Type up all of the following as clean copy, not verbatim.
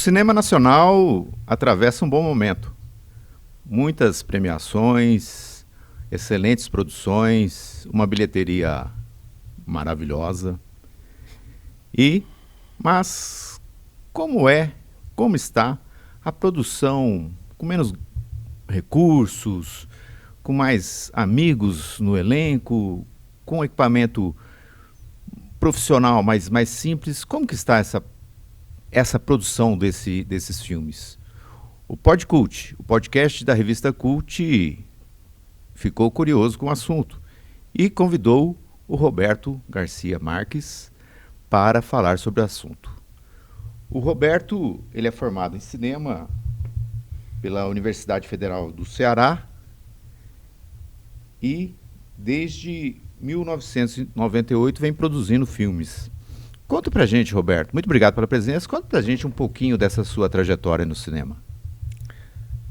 cinema nacional atravessa um bom momento. Muitas premiações, excelentes produções, uma bilheteria maravilhosa. Mas como está a produção com menos recursos, com mais amigos no elenco, com equipamento profissional mais simples? Como que está essa produção desses filmes? O Podcult, o podcast da revista Cult, ficou curioso com o assunto e convidou o Roberto Garcia Marques para falar sobre o assunto. O Roberto, ele é formado em cinema pela Universidade Federal do Ceará e desde 1998 vem produzindo filmes. Conta pra gente, Roberto. Muito obrigado pela presença. Conta pra gente um pouquinho dessa sua trajetória no cinema.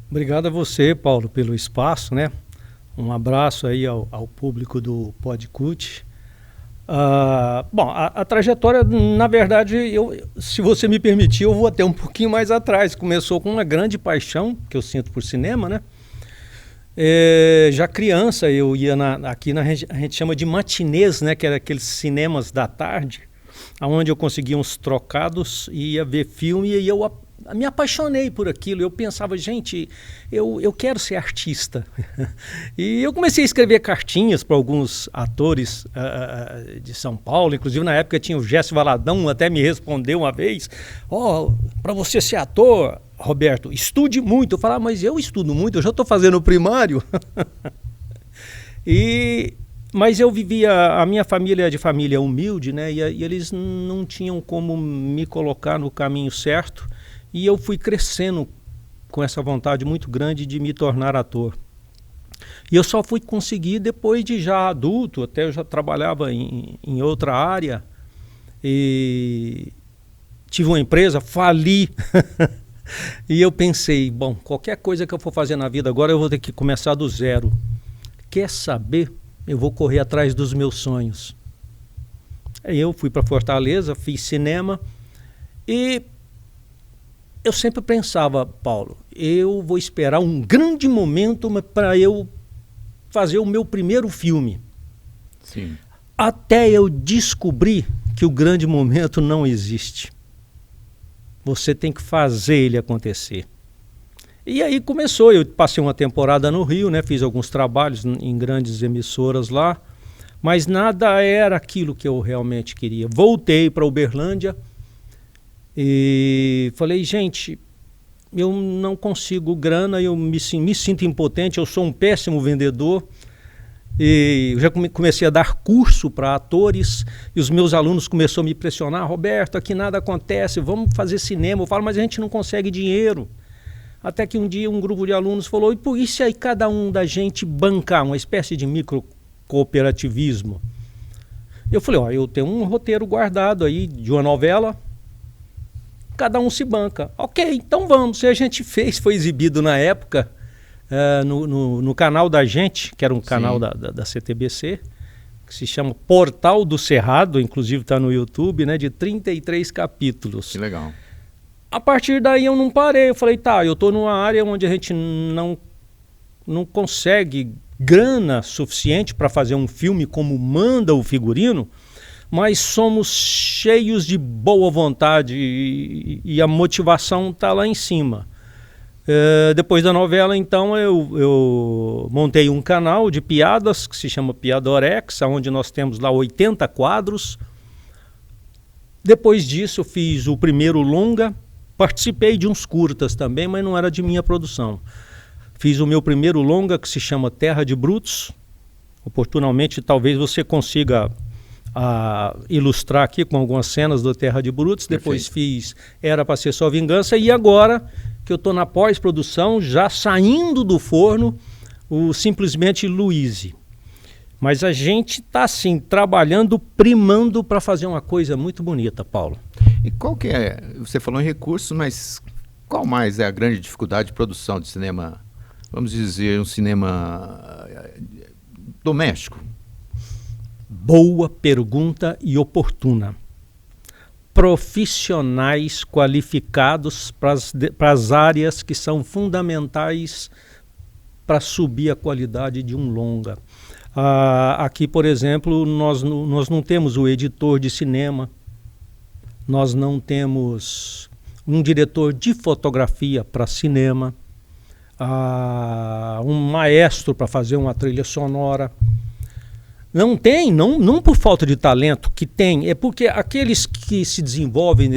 Obrigado a você, Paulo, pelo espaço, né? Um abraço aí ao público do Podcult. Bom, a trajetória, na verdade, se você me permitir, eu vou até um pouquinho mais atrás. Começou com uma grande paixão que eu sinto por cinema, né? Já criança, eu ia aqui a gente chama de matinês, né? Que era aqueles cinemas da tarde, onde eu conseguia uns trocados, ia ver filme e eu me apaixonei por aquilo. Eu pensava, gente, eu quero ser artista. E eu comecei a escrever cartinhas para alguns atores de São Paulo, inclusive na época tinha o Gécio Valadão, até me respondeu uma vez, para você ser ator, Roberto, estude muito. Eu falava, mas eu estudo muito, eu já estou fazendo o primário. Mas eu vivia, a minha família é de família humilde, né? E eles não tinham como me colocar no caminho certo. E eu fui crescendo com essa vontade muito grande de me tornar ator. E eu só fui conseguir depois de já adulto, até eu já trabalhava em outra área. E tive uma empresa, fali. E eu pensei, bom, qualquer coisa que eu for fazer na vida agora eu vou ter que começar do zero. Quer saber? Eu vou correr atrás dos meus sonhos. Aí eu fui para Fortaleza, fiz cinema e eu sempre pensava, Paulo, eu vou esperar um grande momento para eu fazer o meu primeiro filme. Sim. Até eu descobrir que o grande momento não existe. Você tem que fazer ele acontecer. E aí começou, eu passei uma temporada no Rio, né, fiz alguns trabalhos em grandes emissoras lá, mas nada era aquilo que eu realmente queria. Voltei para Uberlândia e falei, gente, eu não consigo grana, eu me sinto impotente, eu sou um péssimo vendedor. E eu já comecei a dar curso para atores e os meus alunos começaram a me pressionar, Roberto, aqui nada acontece, vamos fazer cinema. Eu falo, mas a gente não consegue dinheiro. Até que um dia um grupo de alunos falou, e por isso aí cada um da gente bancar, uma espécie de micro-cooperativismo. Eu falei, eu tenho um roteiro guardado aí de uma novela, cada um se banca. Ok, então vamos. E a gente foi exibido na época no canal da gente, que era um canal da CTBC, que se chama Portal do Cerrado, inclusive está no YouTube, né, de 33 capítulos. Que legal. A partir daí eu não parei, eu falei, eu estou numa área onde a gente não consegue grana suficiente para fazer um filme como manda o figurino, mas somos cheios de boa vontade e a motivação está lá em cima. Depois da novela, então, eu montei um canal de piadas que se chama Piadorex, onde nós temos lá 80 quadros. Depois disso eu fiz o primeiro longa, participei de uns curtas também, mas não era de minha produção. Fiz o meu primeiro longa que se chama Terra de Brutos. Oportunamente, talvez você consiga ilustrar aqui com algumas cenas do Terra de Brutos. Depois fiz Era Pra Ser Só Vingança. E agora que eu estou na pós-produção, já saindo do forno, o Simplesmente Louise. Mas a gente está assim, trabalhando, primando para fazer uma coisa muito bonita, Paulo. E qual que é, você falou em recursos, mas qual mais é a grande dificuldade de produção de cinema, vamos dizer, um cinema doméstico? Boa pergunta e oportuna. profissionais qualificados para as áreas que são fundamentais para subir a qualidade de um longa. Aqui, por exemplo, nós não temos o editor de cinema, nós não temos um diretor de fotografia para cinema, um maestro para fazer uma trilha sonora. Não tem, não por falta de talento, que tem, é porque aqueles que se desenvolvem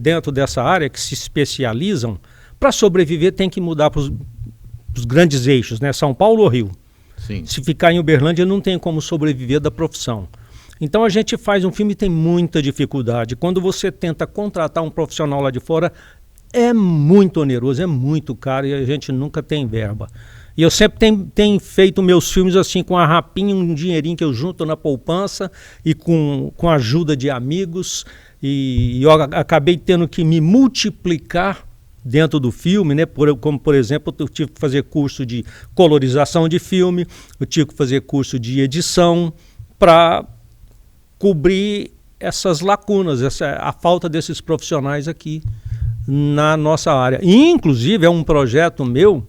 dentro dessa área, que se especializam, para sobreviver tem que mudar para os grandes eixos, né? São Paulo ou Rio. Sim. Se ficar em Uberlândia não tem como sobreviver da profissão. Então a gente faz um filme e tem muita dificuldade. Quando você tenta contratar um profissional lá de fora, é muito oneroso, é muito caro e a gente nunca tem verba. E eu sempre tenho feito meus filmes assim, com a rapinha, um dinheirinho que eu junto na poupança e com a ajuda de amigos. E eu acabei tendo que me multiplicar dentro do filme, né? Como, por exemplo, eu tive que fazer curso de colorização de filme, eu tive que fazer curso de edição para cobrir essas lacunas, a falta desses profissionais aqui na nossa área. E, inclusive, é um projeto meu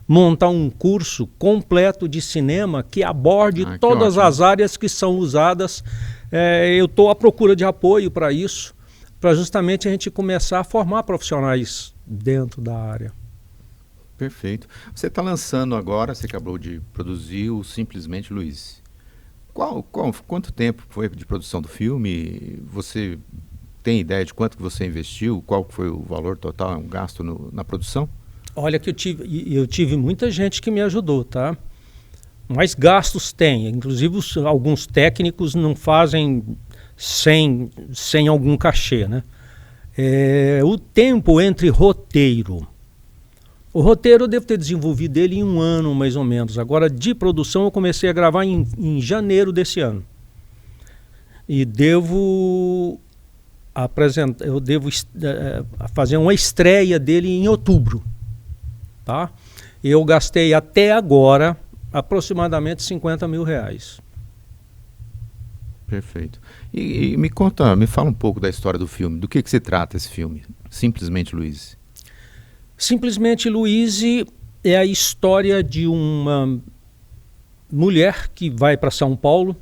montar um curso completo de cinema que aborde todas as áreas que são usadas. Eu estou à procura de apoio para isso, para justamente a gente começar a formar profissionais dentro da área. Perfeito. Você está lançando agora, você acabou de produzir o Simplesmente Luiz. Quanto tempo foi de produção do filme? Você tem ideia de quanto que você investiu? Qual foi o valor total, um gasto na produção? Olha que eu tive muita gente que me ajudou, tá? Mas gastos tem. Inclusive alguns técnicos não fazem sem algum cachê, né? O tempo entre roteiro. O roteiro eu devo ter desenvolvido ele em 1 ano, mais ou menos. Agora, de produção, eu comecei a gravar em janeiro desse ano. E devo fazer uma estreia dele em outubro. Tá? Eu gastei até agora aproximadamente R$50 mil. Perfeito. E me fala um pouco da história do filme. Do que se trata esse filme? Simplesmente Luiz. Simplesmente Luiz é a história de uma mulher que vai para São Paulo.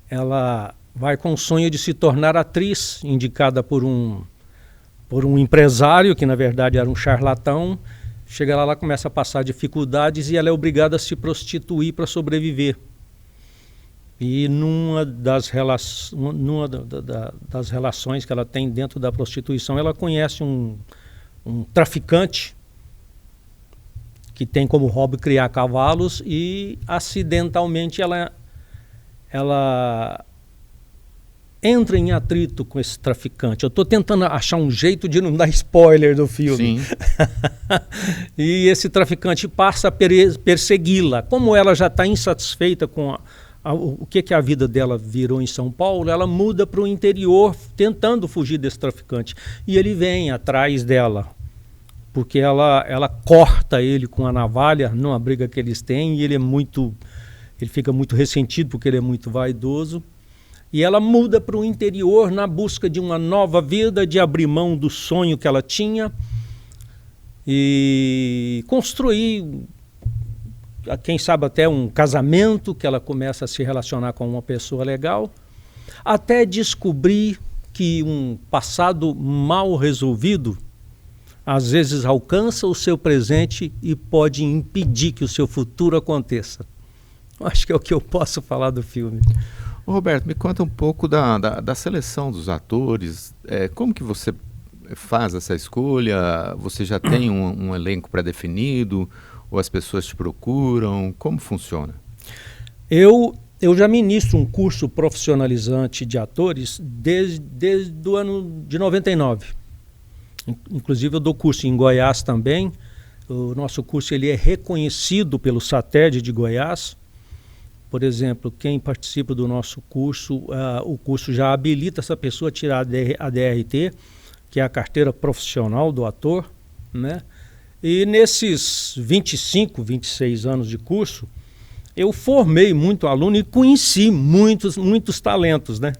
Ela vai com o sonho de se tornar atriz, indicada por um empresário, que na verdade era um charlatão. Chega lá, ela começa a passar dificuldades e ela é obrigada a se prostituir para sobreviver. E numa das relações que ela tem dentro da prostituição, ela conhece um traficante que tem como hobby criar cavalos e acidentalmente ela entra em atrito com esse traficante. Eu estou tentando achar um jeito de não dar spoiler do filme. Sim. E esse traficante passa a persegui-la. Como ela já está insatisfeita com o que a vida dela virou em São Paulo, ela muda para o interior tentando fugir desse traficante. E ele vem atrás dela, porque ela corta ele com a navalha numa briga que eles têm, e ele fica muito ressentido porque ele é muito vaidoso. E ela muda para o interior na busca de uma nova vida, de abrir mão do sonho que ela tinha e construir, quem sabe até um casamento, que ela começa a se relacionar com uma pessoa legal, até descobrir que um passado mal resolvido às vezes alcança o seu presente e pode impedir que o seu futuro aconteça. Acho que é o que eu posso falar do filme. Ô Roberto, me conta um pouco da seleção dos atores. Como que você faz essa escolha? Você já tem um elenco pré-definido? Ou as pessoas te procuram? Como funciona? Eu já ministro um curso profissionalizante de atores desde o ano de 99. Inclusive eu dou curso em Goiás também. O nosso curso ele é reconhecido pelo SATED de Goiás. Por exemplo, quem participa do nosso curso, o curso já habilita essa pessoa a tirar a DRT, que é a carteira profissional do ator, né? E nesses 25, 26 anos de curso, eu formei muito aluno e conheci muitos talentos, né?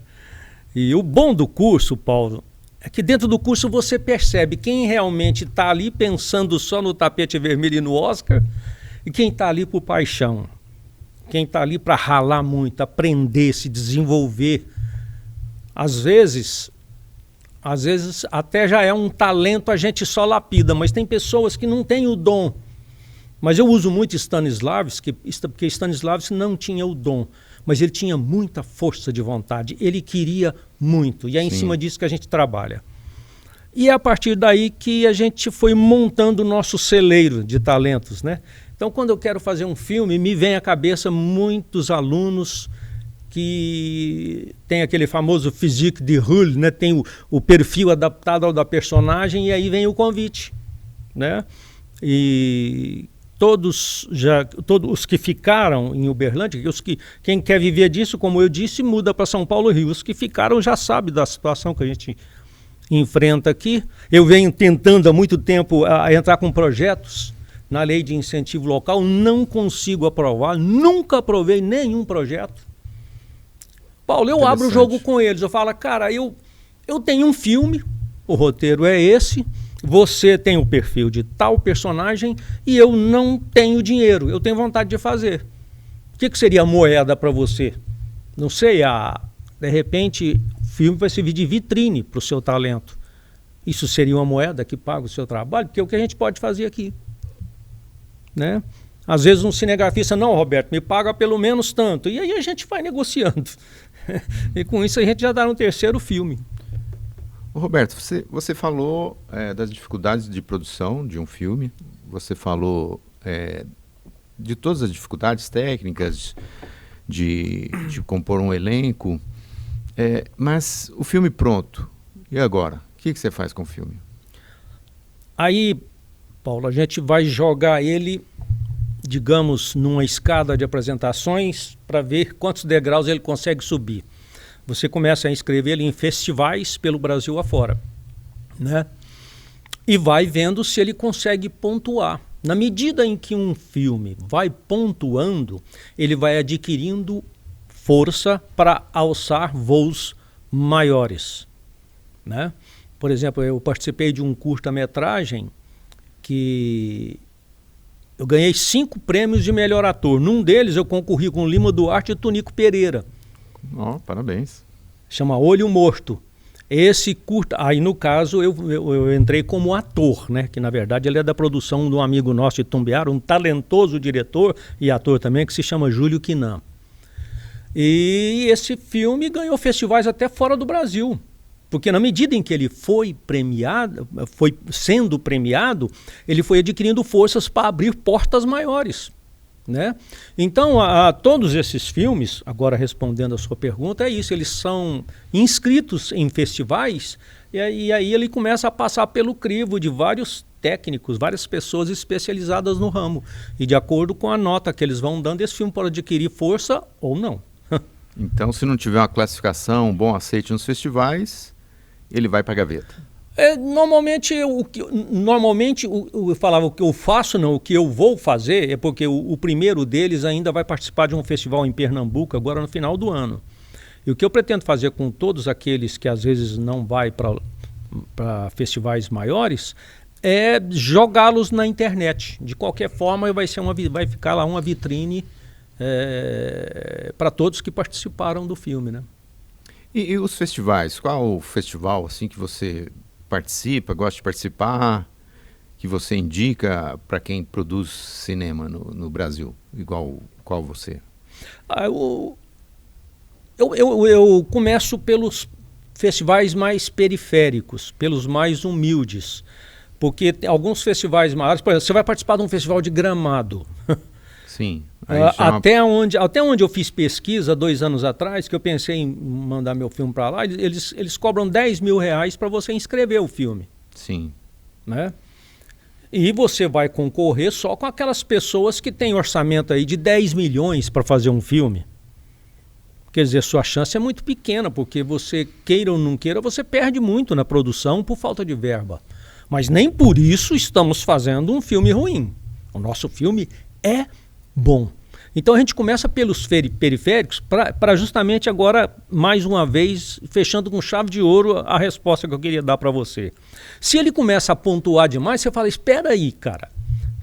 E o bom do curso, Paulo, é que dentro do curso você percebe quem realmente está ali pensando só no tapete vermelho e no Oscar e quem está ali por paixão. Quem está ali para ralar muito, aprender, se desenvolver. Às vezes até já é um talento, a gente só lapida, mas tem pessoas que não têm o dom. Mas eu uso muito Stanislavski, porque Stanislavski não tinha o dom, mas ele tinha muita força de vontade, ele queria muito, e é em cima disso que a gente trabalha. E é a partir daí que a gente foi montando o nosso celeiro de talentos, né? Então, quando eu quero fazer um filme, me vem à cabeça muitos alunos que tem aquele famoso physique de rôle, né? Tem o perfil adaptado ao da personagem, e aí vem o convite, né? E todos os que ficaram em Uberlândia, quem quer viver disso, como eu disse, muda para São Paulo e Rio. Os que ficaram já sabem da situação que a gente enfrenta aqui. Eu venho tentando há muito tempo entrar com projetos na lei de incentivo local, não consigo aprovar, nunca aprovei nenhum projeto. Paulo, eu abro o jogo com eles, eu falo, cara, eu tenho um filme, o roteiro é esse, você tem o perfil de tal personagem e eu não tenho dinheiro, eu tenho vontade de fazer. O que seria a moeda para você? Não sei, de repente o filme vai servir de vitrine para o seu talento. Isso seria uma moeda que paga o seu trabalho, porque é o que a gente pode fazer aqui. Né? Às vezes um cinegrafista, não, Roberto, me paga pelo menos tanto. E aí a gente vai negociando. E com isso a gente já dá no terceiro filme. Roberto, você falou das dificuldades de produção de um filme, você falou de todas as dificuldades técnicas de compor um elenco, mas o filme pronto, e agora? O que você faz com o filme? Aí, Paulo, a gente vai jogar ele, digamos, numa escada de apresentações para ver quantos degraus ele consegue subir. Você começa a inscrever ele em festivais pelo Brasil afora, né? E vai vendo se ele consegue pontuar. Na medida em que um filme vai pontuando, ele vai adquirindo força para alçar voos maiores, né? Por exemplo, eu participei de um curta-metragem que eu ganhei 5 prêmios de melhor ator. Num deles eu concorri com Lima Duarte e Tonico Pereira. Parabéns. Chama Olho Morto. Esse curta, aí no caso eu entrei como ator, né? Que na verdade ele é da produção de um amigo nosso de Tumbiara, um talentoso diretor e ator também, que se chama Júlio Quinan. E esse filme ganhou festivais até fora do Brasil. Porque na medida em que ele foi sendo premiado, ele foi adquirindo forças para abrir portas maiores, né? Então, todos esses filmes, agora respondendo a sua pergunta, é isso, eles são inscritos em festivais e aí ele começa a passar pelo crivo de vários técnicos, várias pessoas especializadas no ramo. E de acordo com a nota que eles vão dando, esse filme pode adquirir força ou não. Então, se não tiver uma classificação, um bom aceite nos festivais, ele vai para a gaveta. Normalmente eu falava o que eu faço, não, o que eu vou fazer, é porque o primeiro deles ainda vai participar de um festival em Pernambuco, agora no final do ano. E o que eu pretendo fazer com todos aqueles que às vezes não vai para festivais maiores, é jogá-los na internet. De qualquer forma, vai ficar lá uma vitrine para todos que participaram do filme, né? E os festivais? Qual o festival assim que você participa, gosta de participar, que você indica para quem produz cinema no Brasil, qual você? Eu começo pelos festivais mais periféricos, pelos mais humildes, porque tem alguns festivais maiores, por exemplo, você vai participar de um festival de Gramado. Sim. Até onde eu fiz pesquisa 2 anos atrás, que eu pensei em mandar meu filme para lá, eles cobram R$10.000 para você inscrever o filme. Sim. Né? E você vai concorrer só com aquelas pessoas que têm orçamento aí de 10 milhões para fazer um filme. Quer dizer, sua chance é muito pequena, porque você, queira ou não queira, você perde muito na produção por falta de verba. Mas nem por isso estamos fazendo um filme ruim. O nosso filme é bom. Então a gente começa pelos periféricos para justamente agora, mais uma vez, fechando com chave de ouro a resposta que eu queria dar para você. Se ele começa a pontuar demais, você fala, espera aí, cara,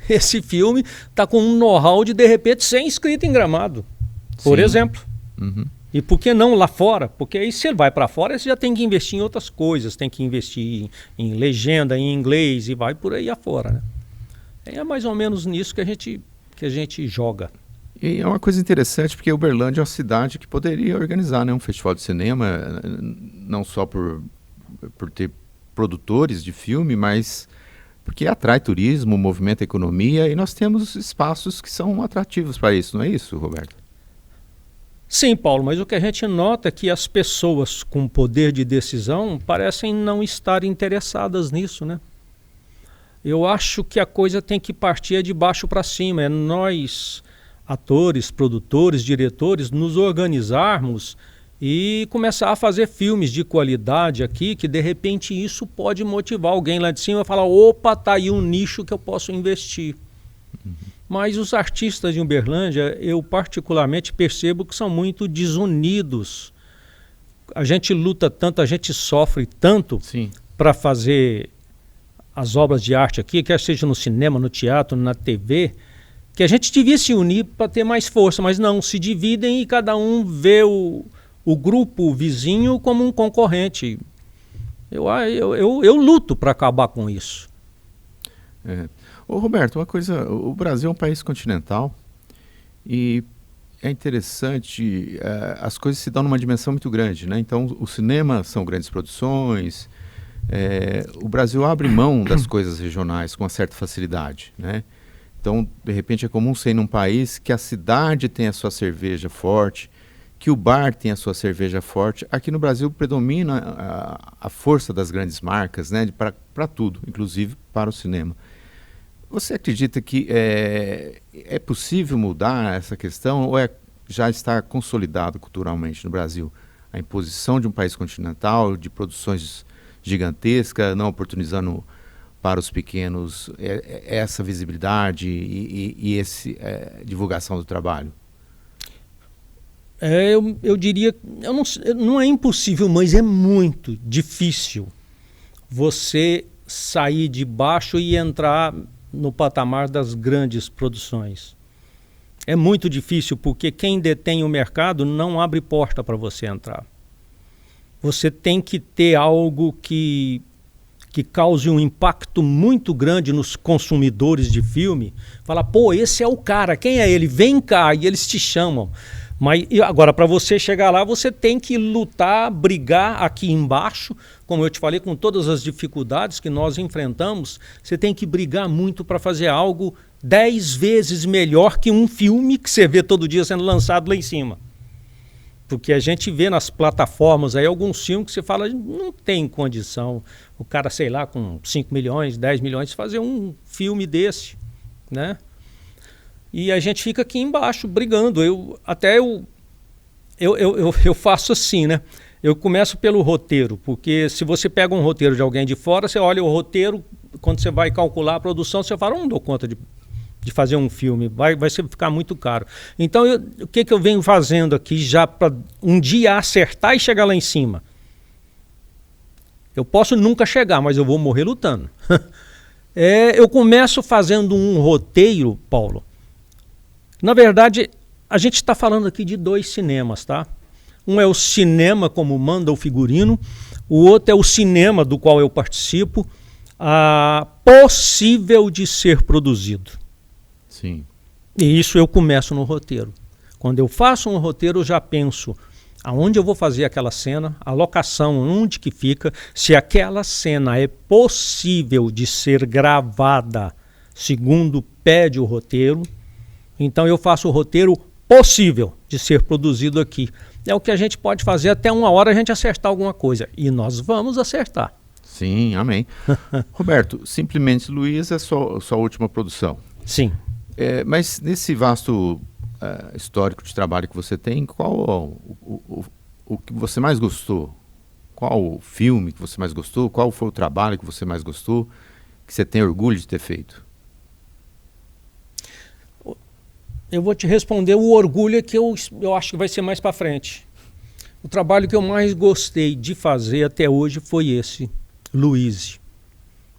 esse filme está com um know-how de repente, ser inscrito em Gramado, por exemplo. Uhum. E por que não lá fora? Porque aí se ele vai para fora, você já tem que investir em outras coisas, tem que investir em legenda, em inglês e vai por aí afora, né? É mais ou menos nisso que a gente joga. E é uma coisa interessante porque Uberlândia é uma cidade que poderia organizar, né, um festival de cinema, não só por ter produtores de filme, mas porque atrai turismo, movimenta a economia e nós temos espaços que são atrativos para isso, não é isso, Roberto? Sim, Paulo, mas o que a gente nota é que as pessoas com poder de decisão parecem não estar interessadas nisso, né? Eu acho que a coisa tem que partir de baixo para cima, é nós, atores, produtores, diretores, nos organizarmos e começar a fazer filmes de qualidade aqui, que de repente isso pode motivar alguém lá de cima a falar, opa, tá aí um nicho que eu posso investir. Mas os artistas de Uberlândia, eu particularmente percebo que são muito desunidos. A gente luta tanto, a gente sofre tanto para fazer as obras de arte aqui, quer seja no cinema, no teatro, na TV, que a gente devia se unir para ter mais força, mas não, se dividem e cada um vê o grupo vizinho como um concorrente. Eu luto para acabar com isso. Ô Roberto, uma coisa, o Brasil é um país continental e é interessante, as coisas se dão numa dimensão muito grande, né? Então o cinema são grandes produções, o Brasil abre mão das coisas regionais com uma certa facilidade, né? Então, de repente é comum ser num país que a cidade tem a sua cerveja forte, que o bar tem a sua cerveja forte. Aqui no Brasil predomina a força das grandes marcas, né? Para tudo, inclusive para o cinema. Você acredita que é possível mudar essa questão ou já está consolidado culturalmente no Brasil a imposição de um país continental, de produções gigantescas, não oportunizando para os pequenos essa visibilidade e essa divulgação do trabalho? Eu diria, não é impossível, mas é muito difícil você sair de baixo e entrar no patamar das grandes produções. É muito difícil porque quem detém o mercado não abre porta para você entrar. Você tem que ter algo que cause um impacto muito grande nos consumidores de filme. Fala, pô, esse é o cara, quem é ele? Vem cá, e eles te chamam. Mas agora, para você chegar lá, você tem que lutar, brigar aqui embaixo, como eu te falei, com todas as dificuldades que nós enfrentamos, você tem que brigar muito para fazer algo 10 vezes melhor que um filme que você vê todo dia sendo lançado lá em cima. Porque a gente vê nas plataformas aí alguns filmes que você fala, não tem condição, o cara, sei lá, com 5 milhões, 10 milhões, fazer um filme desse, né? E a gente fica aqui embaixo brigando. Eu faço assim, né? Eu começo pelo roteiro, porque se você pega um roteiro de alguém de fora, você olha o roteiro, quando você vai calcular a produção, você fala, não dou conta de fazer um filme, vai ficar muito caro. Então, o que eu venho fazendo aqui já para um dia acertar e chegar lá em cima? Eu posso nunca chegar, mas eu vou morrer lutando. Eu começo fazendo um roteiro, Paulo. Na verdade, a gente está falando aqui de 2 cinemas, tá? Um é o cinema como manda o figurino, o outro é o cinema do qual eu participo, possível de ser produzido. Sim. E isso eu começo no roteiro. Quando eu faço um roteiro, eu já penso aonde eu vou fazer aquela cena, a locação, onde que fica, se aquela cena é possível de ser gravada segundo pede o roteiro. Então eu faço o roteiro possível de ser produzido aqui. É o que a gente pode fazer até uma hora a gente acertar alguma coisa. E nós vamos acertar. Sim, amém. Roberto, Simplesmente Luiz é sua última produção. Sim. Mas nesse vasto histórico de trabalho que você tem, qual o que você mais gostou? Qual o filme que você mais gostou? Qual foi o trabalho que você mais gostou? Que você tem orgulho de ter feito? eu vou te responder o orgulho que eu acho que vai ser mais para frente. O trabalho que eu mais gostei de fazer até hoje foi esse, Louise.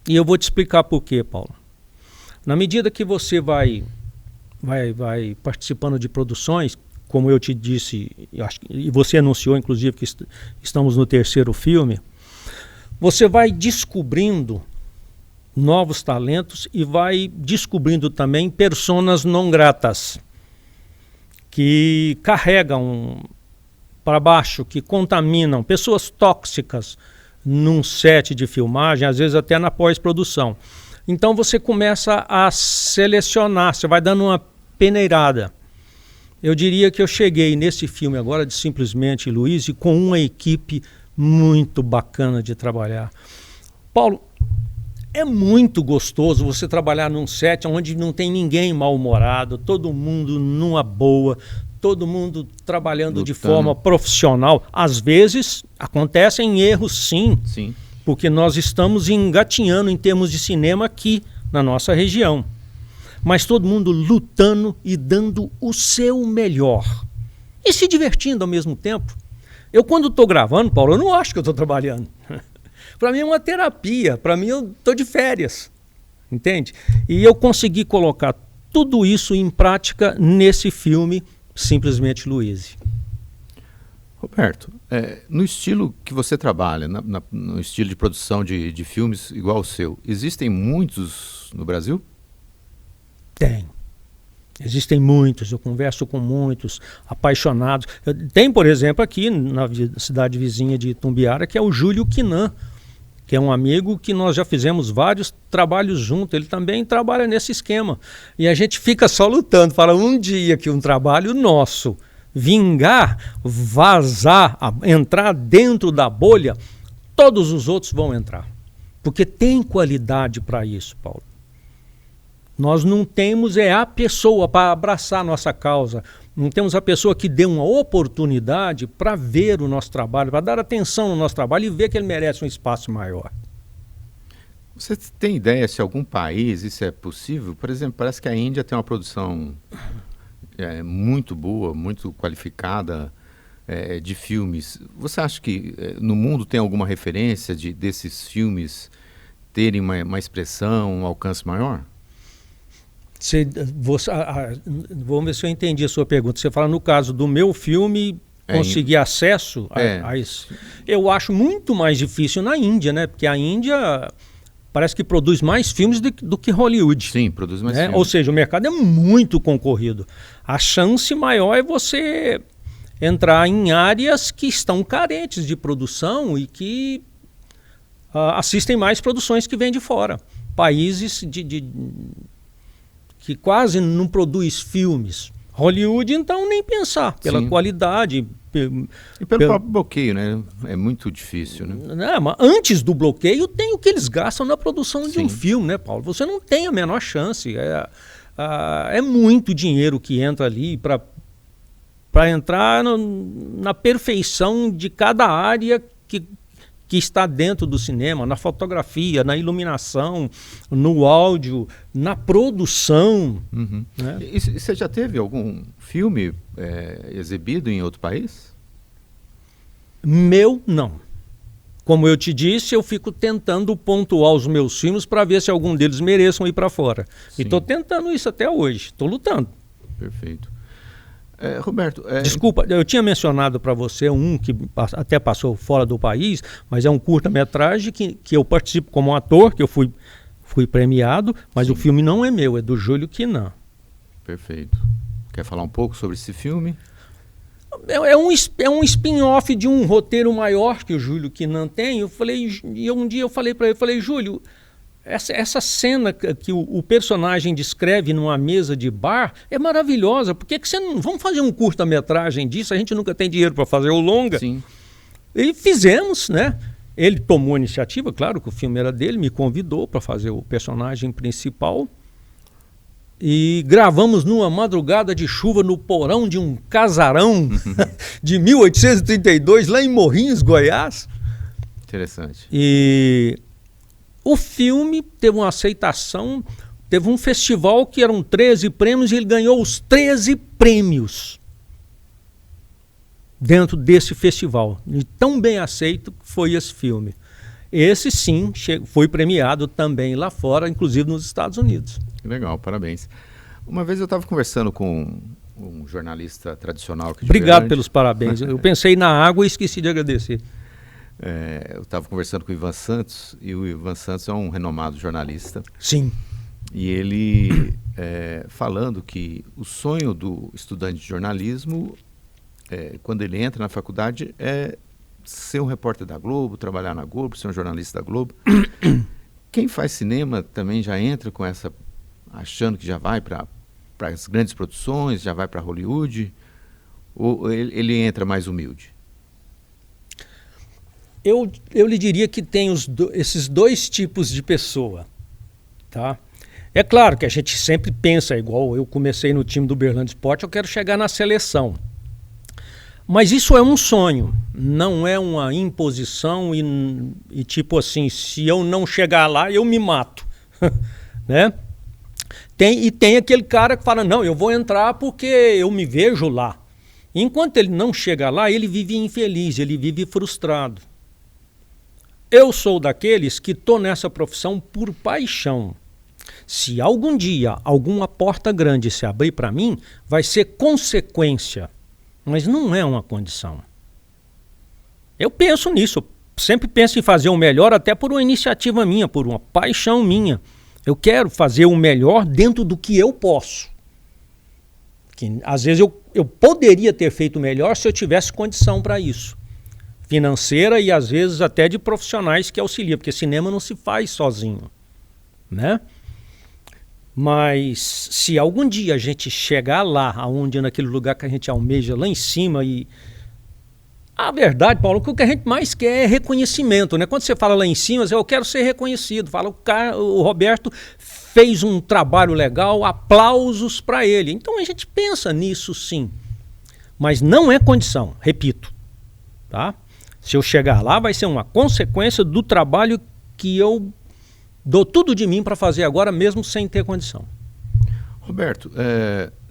E eu vou te explicar por quê, Paulo. Na medida que você vai participando de produções, como eu te disse, e você anunciou, inclusive, que estamos no 3º filme, você vai descobrindo novos talentos e vai descobrindo também personas não gratas, que carregam para baixo, que contaminam, pessoas tóxicas num set de filmagem, às vezes até na pós-produção. Então você começa a selecionar, você vai dando uma peneirada. Eu diria que eu cheguei nesse filme agora de Simplesmente Louise com uma equipe muito bacana de trabalhar. Paulo, é muito gostoso você trabalhar num set onde não tem ninguém mal-humorado, todo mundo numa boa, todo mundo trabalhando de forma profissional. Às vezes acontecem erros, sim. Porque nós estamos engatinhando em termos de cinema aqui na nossa região. Mas todo mundo lutando e dando o seu melhor. E se divertindo ao mesmo tempo. Eu, quando estou gravando, Paulo, eu não acho que eu estou trabalhando. Para mim é uma terapia, para mim eu estou de férias. Entende? E eu consegui colocar tudo isso em prática nesse filme, Simplesmente Louise. Roberto, no estilo que você trabalha, no estilo de produção de filmes igual ao seu, existem muitos no Brasil? Tem. Existem muitos, eu converso com muitos apaixonados. Tem, por exemplo, aqui na cidade vizinha de Itumbiara, que é o Júlio Quinan, que é um amigo que nós já fizemos vários trabalhos juntos. Ele também trabalha nesse esquema. E a gente fica só lutando para um dia que um trabalho nosso vingar, vazar, entrar dentro da bolha, todos os outros vão entrar. Porque tem qualidade para isso, Paulo. Nós não temos a pessoa para abraçar a nossa causa, não temos a pessoa que dê uma oportunidade para ver o nosso trabalho, para dar atenção no nosso trabalho e ver que ele merece um espaço maior. Você tem ideia se algum país isso é possível? Por exemplo, parece que a Índia tem uma produção muito boa, muito qualificada de filmes. Você acha que no mundo tem alguma referência desses filmes terem uma expressão, um alcance maior? Vamos ver se eu entendi a sua pergunta. Você fala no caso do meu filme conseguir acesso a isso. Eu acho muito mais difícil na Índia, né? Porque a Índia parece que produz mais filmes do que Hollywood. Sim, produz mais filmes. Ou seja, o mercado é muito concorrido. A chance maior é você entrar em áreas que estão carentes de produção e que assistem mais produções que vêm de fora. Países que quase não produz filmes. Hollywood, então, nem pensar, pela qualidade. E pelo próprio bloqueio, né? É muito difícil, né? Mas antes do bloqueio, tem o que eles gastam na produção de um filme, né, Paulo? Você não tem a menor chance. É muito dinheiro que entra ali para entrar na perfeição de cada área que está dentro do cinema, na fotografia, na iluminação, no áudio, na produção. Uhum. Né? E você já teve algum filme exibido em outro país? Meu, não. Como eu te disse, eu fico tentando pontuar os meus filmes para ver se algum deles mereçam ir para fora. Sim. E estou tentando isso até hoje, estou lutando. Perfeito. Roberto... Desculpa, eu tinha mencionado para você um que até passou fora do país, mas é um curta-metragem que eu participo como ator, que eu fui premiado, mas o filme não é meu, é do Júlio Quinan. Perfeito. Quer falar um pouco sobre esse filme? É um spin-off de um roteiro maior que o Júlio Quinan tem. Um dia eu falei para ele, Júlio, essa cena que o personagem descreve numa mesa de bar é maravilhosa. Por que você não... Vamos fazer um curta-metragem disso? A gente nunca tem dinheiro para fazer o longa. Sim. E fizemos, né? Ele tomou a iniciativa, claro que o filme era dele, me convidou para fazer o personagem principal. E gravamos numa madrugada de chuva no porão de um casarão de 1832, lá em Morrinhos, Goiás. Interessante. E... o filme teve uma aceitação Teve um festival que eram 13 prêmios e ele ganhou os 13 prêmios dentro desse festival. E tão bem aceito foi esse filme. Esse sim foi premiado também lá fora, inclusive nos Estados Unidos. Legal, parabéns. Uma vez eu estava conversando com um jornalista tradicional aqui de Obrigado Uberlândia. pelos parabéns. Eu pensei na água e esqueci de agradecer. Eu estava conversando com o Ivan Santos, e o Ivan Santos é um renomado jornalista. Sim. E ele falando que o sonho do estudante de jornalismo, quando ele entra na faculdade, é ser um repórter da Globo, trabalhar na Globo, ser um jornalista da Globo. Quem faz cinema também já entra com essa, achando que já vai para as grandes produções, já vai para Hollywood, ou ele entra mais humilde? Eu lhe diria que tem esses dois tipos de pessoa, tá? É claro que a gente sempre pensa, igual eu comecei no time do Uberlândia Esporte, eu quero chegar na seleção. Mas isso é um sonho, não é uma imposição e tipo assim, se eu não chegar lá, eu me mato, né? Tem aquele cara que fala, não, eu vou entrar porque eu me vejo lá. Enquanto ele não chega lá, ele vive infeliz, ele vive frustrado. Eu sou daqueles que estou nessa profissão por paixão. Se algum dia alguma porta grande se abrir para mim, vai ser consequência, mas não é uma condição. Eu penso nisso, sempre penso em fazer o melhor até por uma iniciativa minha, por uma paixão minha. Eu quero fazer o melhor dentro do que eu posso. Que, às vezes eu poderia ter feito melhor se eu tivesse condição para isso. Financeira e às vezes até de profissionais que auxiliam, porque cinema não se faz sozinho, né? Mas se algum dia a gente chegar lá, aonde naquele lugar que a gente almeja, lá em cima, e a verdade, Paulo, que o que a gente mais quer é reconhecimento, né? Quando você fala lá em cima, eu quero ser reconhecido. Fala, o Roberto fez um trabalho legal, aplausos para ele. Então a gente pensa nisso sim, mas não é condição, repito, tá? Se eu chegar lá, vai ser uma consequência do trabalho que eu dou tudo de mim para fazer agora, mesmo sem ter condição. Roberto,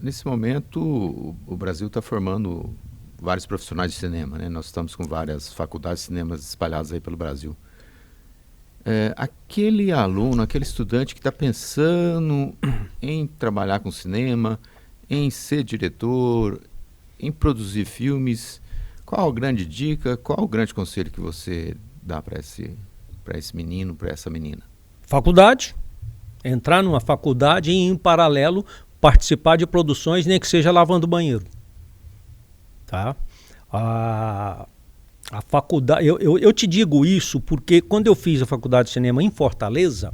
nesse momento o Brasil está formando vários profissionais de cinema, né? Nós estamos com várias faculdades de cinema espalhadas aí pelo Brasil. Aquele aluno, aquele estudante que está pensando em trabalhar com cinema, em ser diretor, em produzir filmes, qual a grande dica, qual o grande conselho que você dá para esse menino, para essa menina? Faculdade, entrar numa faculdade e em paralelo participar de produções, nem que seja lavando banheiro. Tá? A faculdade, eu te digo isso porque quando eu fiz a faculdade de cinema em Fortaleza,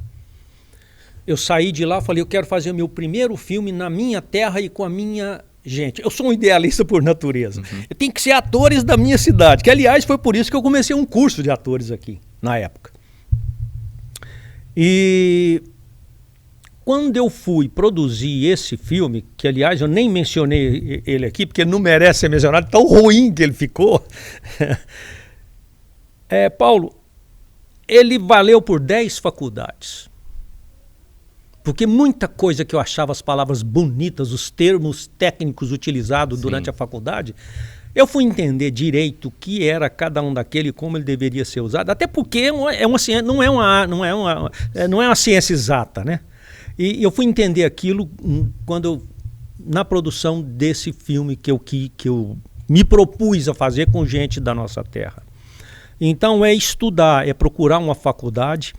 eu saí de lá e falei, eu quero fazer o meu primeiro filme na minha terra e com a minha gente. Eu sou um idealista por natureza. Eu tenho que ser atores da minha cidade, que aliás foi por isso que eu comecei um curso de atores aqui, na época. E quando eu fui produzir esse filme, que aliás eu nem mencionei ele aqui, porque ele não merece ser mencionado, tão ruim que ele ficou. Paulo, ele valeu por 10 faculdades. Porque muita coisa que eu achava as palavras bonitas, os termos técnicos utilizados durante a faculdade, eu fui entender direito o que era cada um daquele e como ele deveria ser usado, até porque não é uma ciência exata, né? E eu fui entender aquilo na produção desse filme que eu me propus a fazer com gente da nossa terra. Então é estudar, é procurar uma faculdade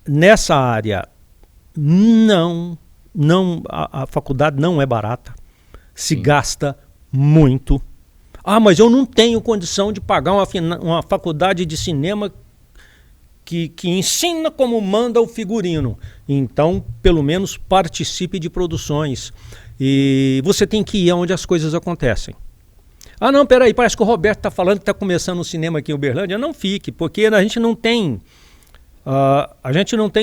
nessa área. A faculdade não é barata, se gasta muito. Mas eu não tenho condição de pagar uma faculdade de cinema que ensina como manda o figurino. Então, pelo menos participe de produções. E você tem que ir onde as coisas acontecem. Não, peraí, parece que o Roberto está falando que está começando um cinema aqui em Uberlândia. Não fique, porque a gente não tem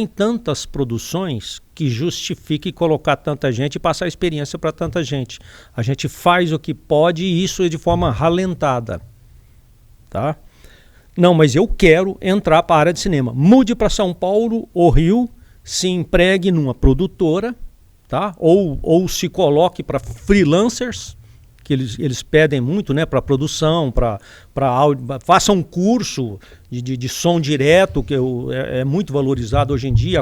tantas produções que justifique colocar tanta gente e passar a experiência para tanta gente. A gente faz o que pode e isso é de forma ralentada. Tá? Não, mas eu quero entrar para a área de cinema. Mude para São Paulo ou Rio se empregue numa produtora, tá? Ou se coloque para freelancers, que eles pedem muito, né, para produção, para áudio. Faça um curso de som direto, que é muito valorizado hoje em dia.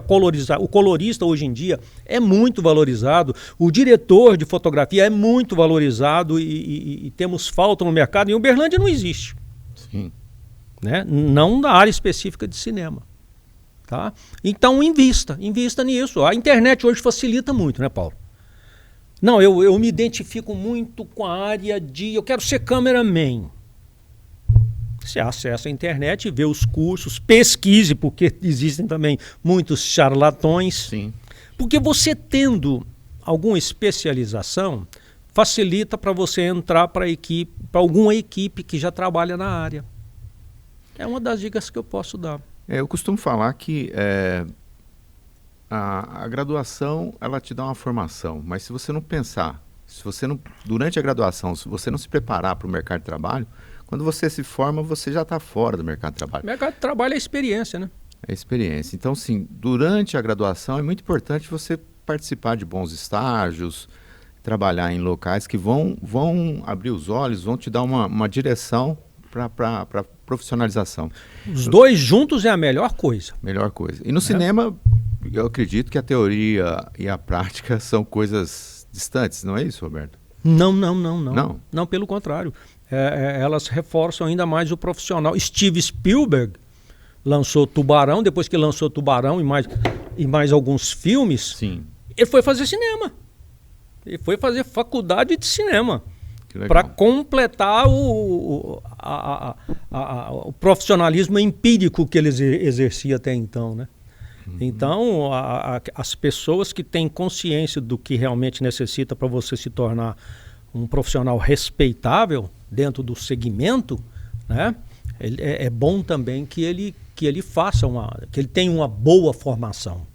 O colorista hoje em dia é muito valorizado. O diretor de fotografia é muito valorizado e temos falta no mercado. Em Uberlândia não existe. Sim. Né? Não na área específica de cinema. Tá? Então invista nisso. A internet hoje facilita muito, né, Paulo? Não, eu me identifico muito com a área eu quero ser cameraman. Você acessa a internet, vê os cursos, pesquise, porque existem também muitos charlatões. Sim. Porque você tendo alguma especialização, facilita para você entrar para alguma equipe que já trabalha na área. É uma das dicas que eu posso dar. Eu costumo falar que a graduação, ela te dá uma formação, mas se você não pensar, durante a graduação, se você não se preparar para o mercado de trabalho, quando você se forma, você já está fora do mercado de trabalho. O mercado de trabalho é experiência, né? É experiência. Então, sim, durante a graduação é muito importante você participar de bons estágios, trabalhar em locais que vão abrir os olhos, vão te dar uma direção para profissionalização. Os dois juntos é a melhor coisa. Melhor coisa. E no cinema, eu acredito que a teoria e a prática são coisas distantes, não é isso, Roberto? Não. Não? Não, pelo contrário. Elas reforçam ainda mais o profissional. Steve Spielberg lançou Tubarão, depois que lançou Tubarão e mais alguns filmes, Sim. Ele foi fazer cinema. Ele foi fazer faculdade de cinema. Para completar o profissionalismo empírico que ele exercia até então, né? Então, as pessoas que têm consciência do que realmente necessita para você se tornar um profissional respeitável dentro do segmento, né? É bom também que ele faça que ele tenha uma boa formação.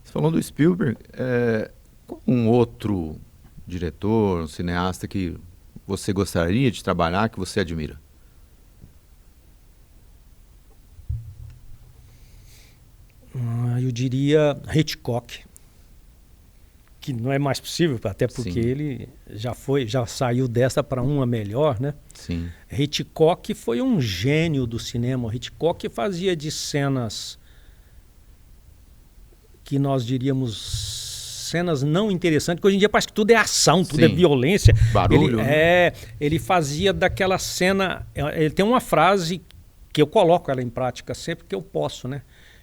Você falou do Spielberg, um outro diretor, um cineasta que você gostaria de trabalhar, que você admira? Eu diria Hitchcock, que não é mais possível, até porque Sim. ele já saiu dessa para uma melhor, né? Sim. Hitchcock foi um gênio do cinema. Hitchcock fazia de cenas que nós diríamos cenas não interessantes, que hoje em dia parece que tudo é ação, tudo é violência. Barulho. Ele fazia daquela cena. Ele tem uma frase que eu coloco ela em prática sempre que eu posso, né?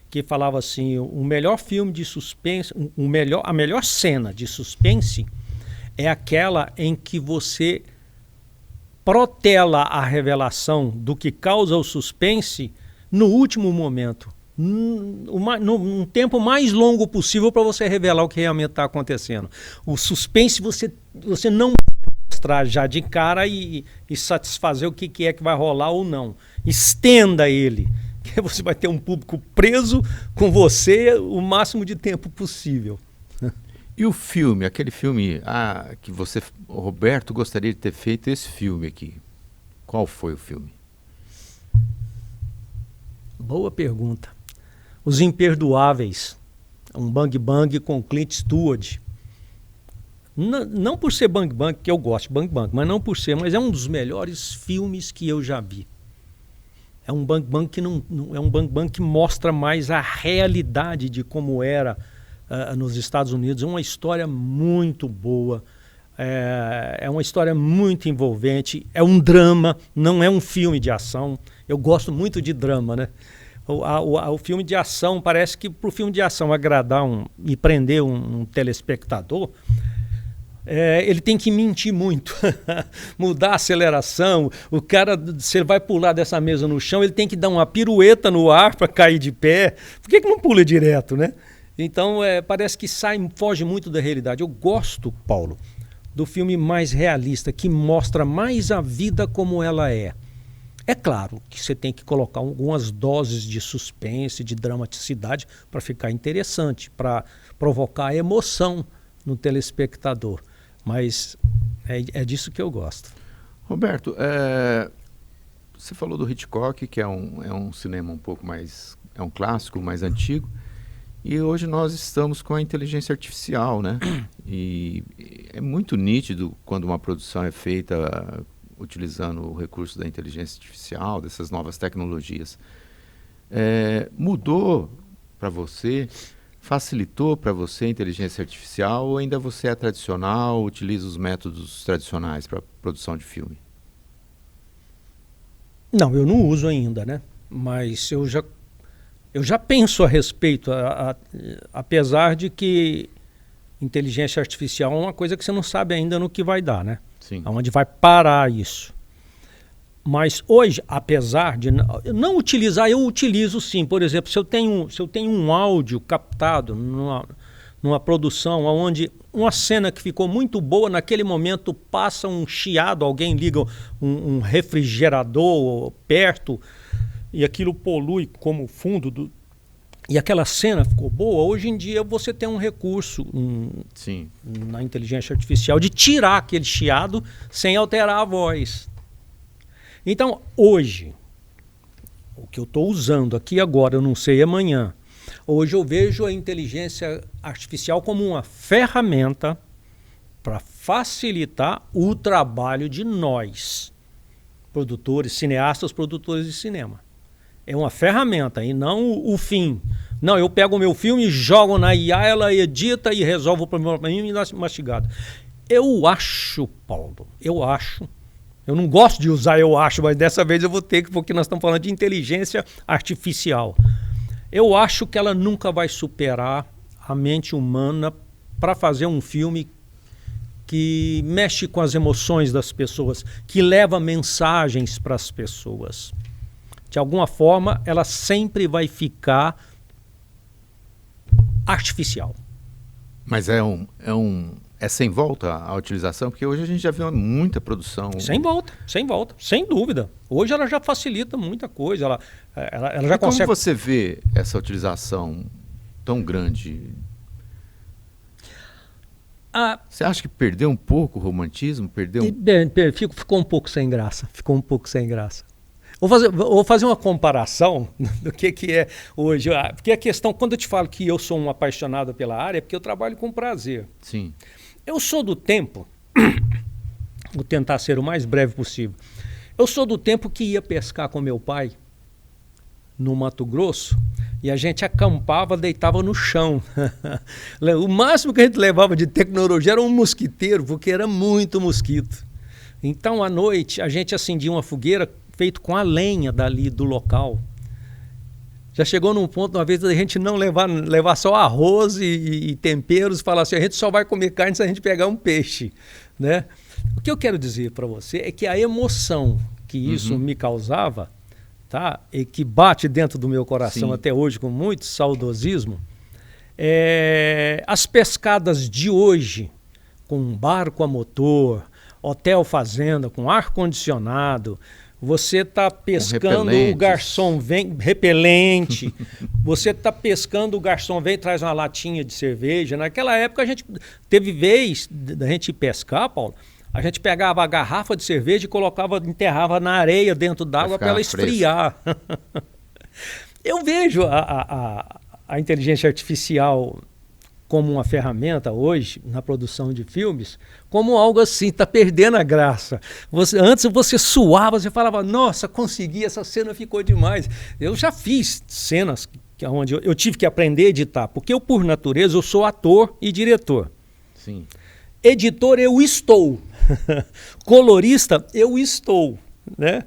Que falava assim: o melhor filme de suspense, a melhor cena de suspense é aquela em que você protela a revelação do que causa o suspense no último momento. Num tempo mais longo possível para você revelar o que realmente está acontecendo. O suspense você não mostrar já de cara e satisfazer o que é que vai rolar ou não. Estenda ele, que você vai ter um público preso com você o máximo de tempo possível. E o filme, aquele filme que você, Roberto, gostaria de ter feito esse filme aqui. Qual foi o filme? Boa pergunta. Os Imperdoáveis, um Bang Bang com Clint Eastwood. Não por ser Bang Bang, que eu gosto de Bang Bang, mas é um dos melhores filmes que eu já vi. É um Bang Bang que é um Bang Bang que mostra mais a realidade de como era nos Estados Unidos. É uma história muito boa, é uma história muito envolvente, é um drama, não é um filme de ação. Eu gosto muito de drama, né? O filme de ação, parece que para o filme de ação agradar e prender um telespectador, ele tem que mentir muito, mudar a aceleração. O cara, se ele vai pular dessa mesa no chão, ele tem que dar uma pirueta no ar para cair de pé. Por que não pula direto, né? Então, parece que foge muito da realidade. Eu gosto, Paulo, do filme mais realista, que mostra mais a vida como ela é. É claro que você tem que colocar algumas doses de suspense, de dramaticidade para ficar interessante, para provocar emoção no telespectador. Mas é disso que eu gosto. Roberto, você falou do Hitchcock, que é um cinema um pouco mais... é um clássico, mais antigo. E hoje nós estamos com a inteligência artificial, né? E é muito nítido quando uma produção é feita utilizando o recurso da inteligência artificial, dessas novas tecnologias. Mudou para você, facilitou para você a inteligência artificial ou ainda você é tradicional, utiliza os métodos tradicionais para produção de filme? Não, eu não uso ainda, né? Mas eu já penso a respeito, apesar de que inteligência artificial é uma coisa que você não sabe ainda no que vai dar, né? Sim. Aonde vai parar isso. Mas hoje, apesar de não utilizar, eu utilizo sim. Por exemplo, se eu tenho um áudio captado numa produção onde uma cena que ficou muito boa, naquele momento passa um chiado, alguém liga um refrigerador perto e aquilo polui como fundo e aquela cena ficou boa, hoje em dia você tem um recurso Sim. na inteligência artificial de tirar aquele chiado sem alterar a voz. Então, hoje, o que eu estou usando aqui agora, eu não sei amanhã, hoje eu vejo a inteligência artificial como uma ferramenta para facilitar o trabalho de nós, produtores, cineastas, produtores de cinema. É uma ferramenta e não o fim. Não, eu pego o meu filme, jogo na IA, ela edita e resolve o problema para mim e dá mastigado. Eu acho, Paulo, eu não gosto de usar eu acho, mas dessa vez eu vou ter que, porque nós estamos falando de inteligência artificial. Eu acho que ela nunca vai superar a mente humana para fazer um filme que mexe com as emoções das pessoas, que leva mensagens para as pessoas. De alguma forma, ela sempre vai ficar artificial. Mas é sem volta a utilização? Porque hoje a gente já viu muita produção. Sem volta, sem dúvida. Hoje ela já facilita muita coisa. Ela já consegue. Como você vê essa utilização tão grande? Você acha que perdeu um pouco o romantismo? Ficou um pouco sem graça. Vou fazer uma comparação do que é hoje. Porque a questão, quando eu te falo que eu sou um apaixonado pela área, é porque eu trabalho com prazer. Sim. Eu sou do tempo, vou tentar ser o mais breve possível, eu sou do tempo que ia pescar com meu pai no Mato Grosso e a gente acampava, deitava no chão. O máximo que a gente levava de tecnologia era um mosquiteiro, porque era muito mosquito. Então, à noite, a gente acendia uma fogueira feito com a lenha dali do local. Já chegou num ponto, uma vez, da gente não levar só arroz e temperos, falar assim, a gente só vai comer carne se a gente pegar um peixe, né? O que eu quero dizer para você é que a emoção que isso me causava, tá? E que bate dentro do meu coração Sim. até hoje com muito saudosismo, as pescadas de hoje, com um barco a motor, hotel fazenda, com ar-condicionado, você está pescando, o garçom vem, repelente, você está pescando, o garçom vem e traz uma latinha de cerveja. Naquela época a gente teve vez da gente ir pescar, Paulo, a gente pegava a garrafa de cerveja e enterrava na areia dentro d'água para ela esfriar. Eu vejo a inteligência artificial como uma ferramenta hoje, na produção de filmes, como algo assim, está perdendo a graça. Antes você suava, você falava, nossa, consegui, essa cena ficou demais. Eu já fiz cenas onde eu tive que aprender a editar, porque eu, por natureza, eu sou ator e diretor. Sim. Editor, eu estou. Colorista, eu estou, né?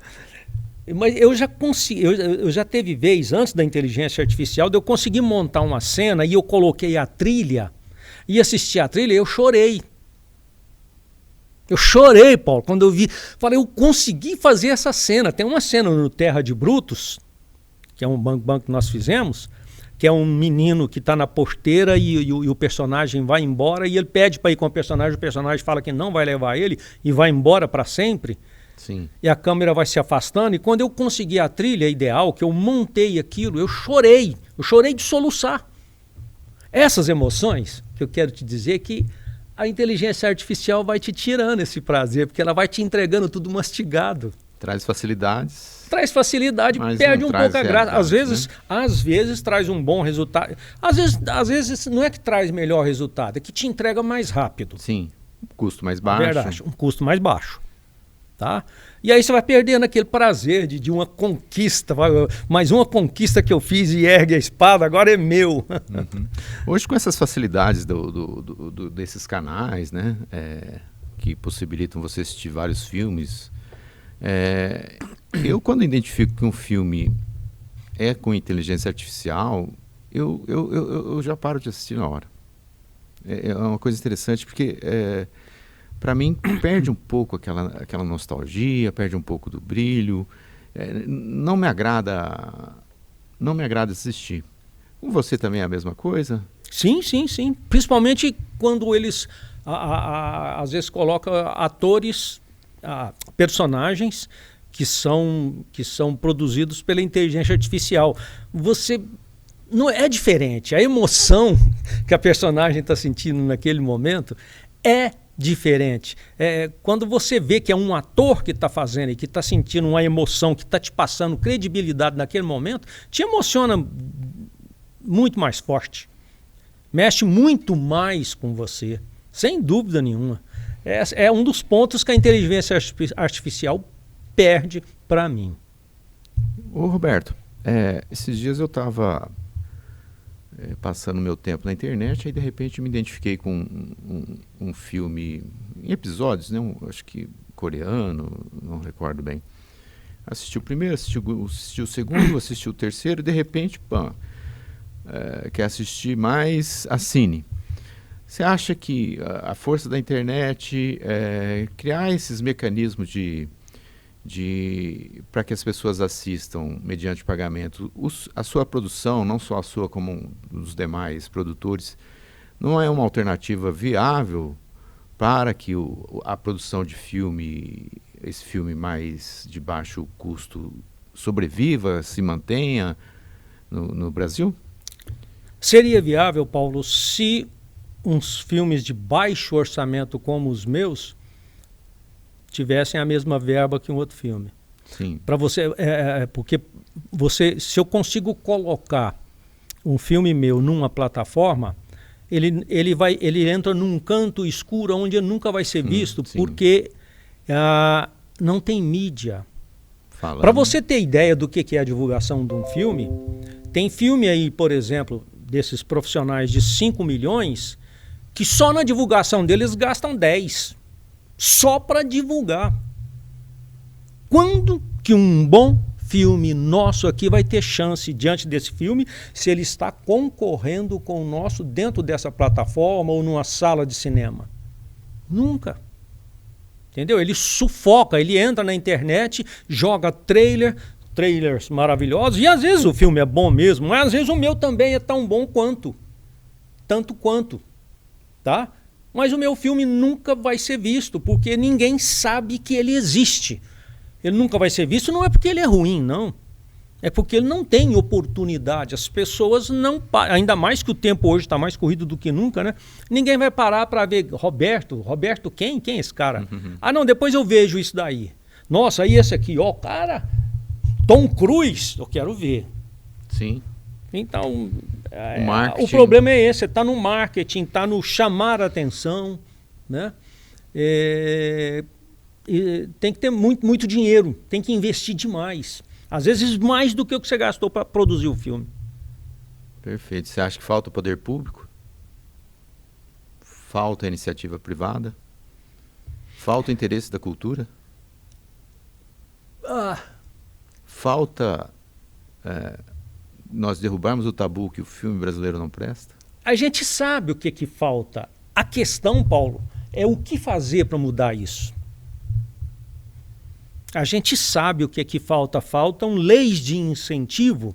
Mas eu já teve vez, antes da inteligência artificial, de eu conseguir montar uma cena e eu coloquei a trilha e assisti a trilha e eu chorei. Eu chorei, Paulo, quando eu vi. Falei, eu consegui fazer essa cena. Tem uma cena no Terra de Brutos, que é um banco que nós fizemos, que é um menino que está na porteira e o personagem vai embora e ele pede para ir com o personagem fala que não vai levar ele e vai embora para sempre. Sim. E a câmera vai se afastando, e quando eu consegui a trilha ideal, que eu montei aquilo, eu chorei de soluçar. Essas emoções, que eu quero te dizer que a inteligência artificial vai te tirando esse prazer, porque ela vai te entregando tudo mastigado. Traz facilidades. Traz facilidade, Mas perde não um traz pouco a graça. realidade, Às vezes traz um bom resultado. Às vezes não é que traz melhor resultado, é que te entrega mais rápido. Sim, custo mais É baixo. verdade, um custo mais baixo. Tá? E aí você vai perdendo aquele prazer de uma conquista. Mais uma conquista que eu fiz e ergue a espada, agora é meu. Uhum. Hoje, com essas facilidades desses canais, né, que possibilitam você assistir vários filmes, eu, quando identifico que um filme é com inteligência artificial, eu já paro de assistir na hora. É uma coisa interessante, porque para mim perde um pouco aquela nostalgia, perde um pouco do brilho. Não me agrada assistir. Com você também é a mesma coisa? Sim, sim, sim. Principalmente quando eles às vezes colocam atores, personagens que são produzidos pela inteligência artificial. Você não é diferente. A emoção que a personagem está sentindo naquele momento é diferente. Quando você vê que é um ator que está fazendo e que está sentindo uma emoção, que está te passando credibilidade naquele momento, te emociona muito mais forte. Mexe muito mais com você, sem dúvida nenhuma. É um dos pontos que a inteligência artificial perde para mim. Ô Roberto, esses dias eu estava passando meu tempo na internet e de repente me identifiquei com um filme em episódios, né? Acho que coreano, não recordo bem. Assisti o primeiro, assisti o segundo, assisti o terceiro e de repente, quer assistir mais, assine. Você acha que a força da internet criar esses mecanismos para que as pessoas assistam mediante pagamento, a sua produção, não só a sua como dos demais produtores, não é uma alternativa viável para que a produção de filme, esse filme mais de baixo custo, sobreviva, se mantenha no Brasil? Seria viável, Paulo, se uns filmes de baixo orçamento como os meus tivessem a mesma verba que um outro filme. Sim. Para você, porque se eu consigo colocar um filme meu numa plataforma, ele entra num canto escuro onde ele nunca vai ser visto, sim. porque não tem mídia. Para você ter ideia do que é a divulgação de um filme, tem filme aí, por exemplo, desses profissionais de 5 milhões, que só na divulgação deles gastam 10. Só para divulgar. Quando que um bom filme nosso aqui vai ter chance diante desse filme se ele está concorrendo com o nosso dentro dessa plataforma ou numa sala de cinema? Nunca. Entendeu? Ele sufoca, ele entra na internet, joga trailers maravilhosos, e às vezes o filme é bom mesmo, mas às vezes o meu também é tão bom tanto quanto, tá? Mas o meu filme nunca vai ser visto, porque ninguém sabe que ele existe. Ele nunca vai ser visto, não é porque ele é ruim, não. É porque ele não tem oportunidade. As pessoas não param, ainda mais que o tempo hoje está mais corrido do que nunca, né? Ninguém vai parar para ver Roberto quem? Quem é esse cara? Ah, não, depois eu vejo isso daí. Nossa, aí esse aqui, cara, Tom Cruise, eu quero ver. Sim. Então, o problema é esse, está no marketing, está no chamar a atenção, né? Tem que ter muito dinheiro, tem que investir demais. Às vezes mais do que o que você gastou para produzir o filme. Perfeito. Você acha que falta o poder público? Falta a iniciativa privada? Falta o interesse da cultura? Falta nós derrubarmos o tabu que o filme brasileiro não presta? A gente sabe o que falta. A questão, Paulo, é o que fazer para mudar isso. A gente sabe o que falta. Faltam leis de incentivo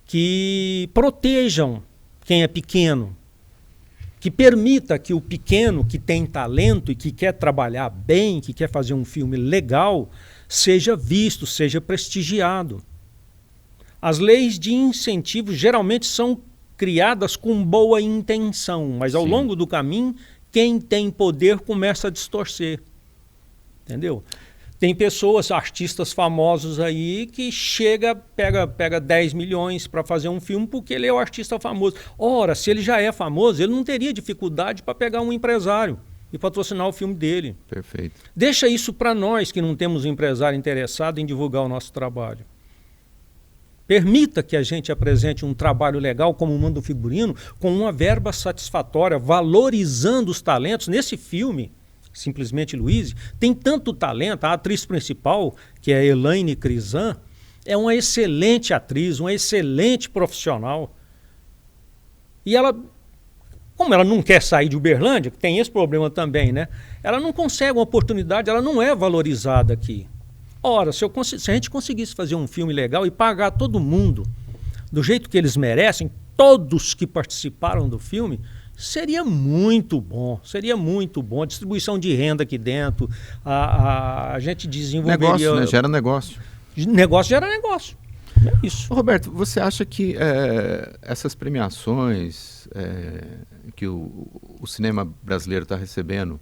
que protejam quem é pequeno, que permita que o pequeno que tem talento e que quer trabalhar bem, que quer fazer um filme legal, seja visto, seja prestigiado. As leis de incentivo geralmente são criadas com boa intenção, mas ao longo do caminho, quem tem poder começa a distorcer. Entendeu? Tem pessoas, artistas famosos aí, que pega 10 milhões para fazer um filme porque ele é o artista famoso. Ora, se ele já é famoso, ele não teria dificuldade para pegar um empresário e patrocinar o filme dele. Perfeito. Deixa isso para nós que não temos um empresário interessado em divulgar o nosso trabalho. Permita que a gente apresente um trabalho legal como manda o figurino, com uma verba satisfatória, valorizando os talentos. Nesse filme, Simplesmente Louise, tem tanto talento. A atriz principal, que é a Elaine Crisan, é uma excelente atriz, uma excelente profissional. E ela, como ela não quer sair de Uberlândia, que tem esse problema também, né? Ela não consegue uma oportunidade, ela não é valorizada aqui. Ora, se a gente conseguisse fazer um filme legal e pagar todo mundo do jeito que eles merecem, todos que participaram do filme, seria muito bom, seria muito bom. A distribuição de renda aqui dentro, a gente desenvolveria... Negócio, né? Gera negócio. Negócio gera negócio. É isso. Ô, Roberto, você acha que essas premiações que o cinema brasileiro está recebendo,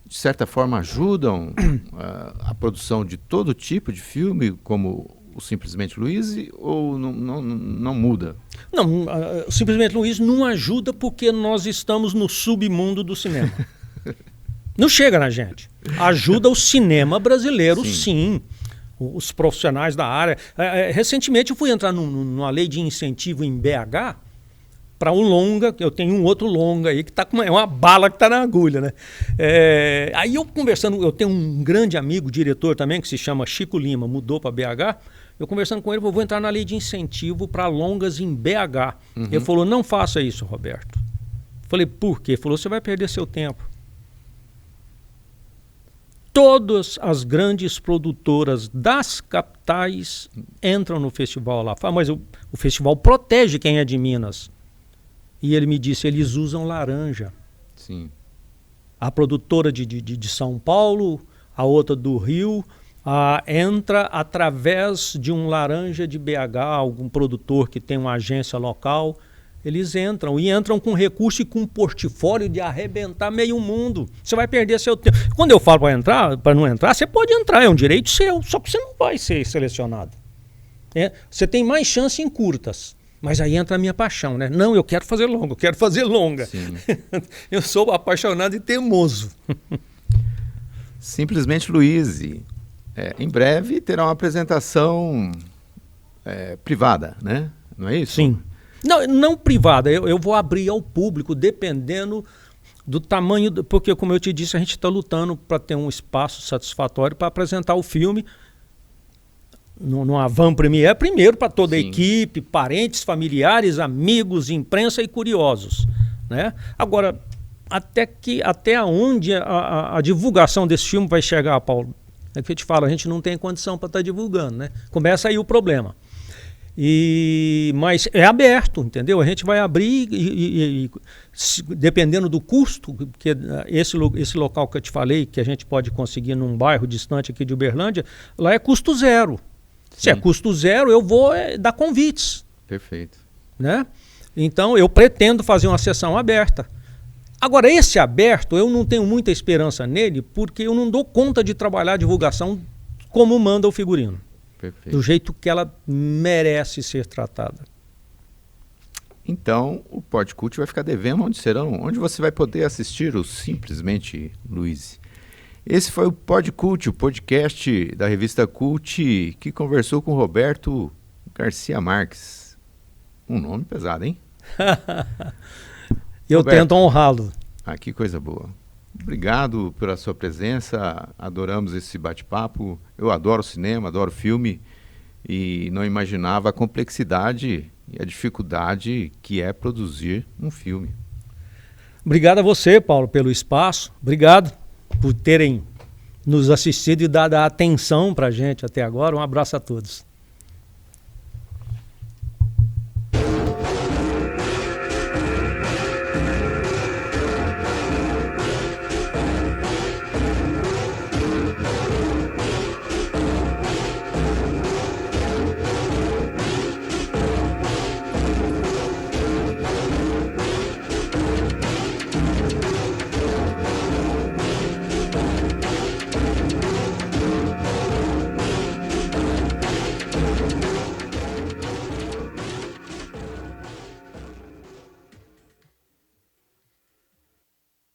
de certa forma ajudam a produção de todo tipo de filme, como o Simplesmente Louise, ou não muda? Não, Simplesmente Louise não ajuda porque nós estamos no submundo do cinema. Não chega na gente. Ajuda o cinema brasileiro, sim. Os profissionais da área. Recentemente eu fui entrar numa lei de incentivo em BH para um longa, que eu tenho um outro longa aí, que tá com é uma bala que está na agulha, né? Aí eu conversando, eu tenho um grande amigo, diretor também, que se chama Chico Lima, mudou para BH. Eu conversando com ele, eu vou entrar na lei de incentivo para longas em BH. Uhum. Ele falou, não faça isso, Roberto. Eu falei, por quê? Ele falou, você vai perder seu tempo. Todas as grandes produtoras das capitais entram no festival lá. Mas o festival protege quem é de Minas. E ele me disse, eles usam laranja. Sim. A produtora de São Paulo, a outra do Rio, entra através de um laranja de BH, algum produtor que tem uma agência local. Eles entram e entram com recurso e com um portfólio de arrebentar meio mundo. Você vai perder seu tempo. Quando eu falo para não entrar, você pode entrar, é um direito seu, só que você não vai ser selecionado. Você tem mais chance em curtas. Mas aí entra a minha paixão, né? Não, eu quero fazer longa, eu quero fazer longa. Eu sou apaixonado e teimoso. Simplesmente Louise. Em breve terá uma apresentação privada, né? Não é isso? Sim. Não privada, eu vou abrir ao público, dependendo do tamanho, porque como eu te disse, a gente está lutando para ter um espaço satisfatório para apresentar o filme numa van premiere, primeiro para toda a equipe, parentes, familiares, amigos, imprensa e curiosos, né? Agora, até onde a divulgação desse filme vai chegar, Paulo? É que eu te falo, a gente não tem condição para estar divulgando, né? Começa aí o problema. Mas é aberto, entendeu? A gente vai abrir dependendo do custo, porque esse local que eu te falei, que a gente pode conseguir num bairro distante aqui de Uberlândia, lá é custo zero. Se é custo zero, eu vou dar convites. Perfeito. Né? Então, eu pretendo fazer uma sessão aberta. Agora, esse aberto, eu não tenho muita esperança nele, porque eu não dou conta de trabalhar a divulgação como manda o figurino. Perfeito. Do jeito que ela merece ser tratada. Então, o Podcult vai ficar devendo onde você vai poder assistir o Simplesmente Louise. Esse foi o Podcult, o podcast da revista Cult, que conversou com Roberto Garcia Marques. Um nome pesado, hein? Eu tento honrá-lo. Que coisa boa. Obrigado pela sua presença, adoramos esse bate-papo. Eu adoro cinema, adoro filme e não imaginava a complexidade e a dificuldade que é produzir um filme. Obrigado a você, Paulo, pelo espaço. Obrigado por terem nos assistido e dado a atenção para a gente até agora. Um abraço a todos.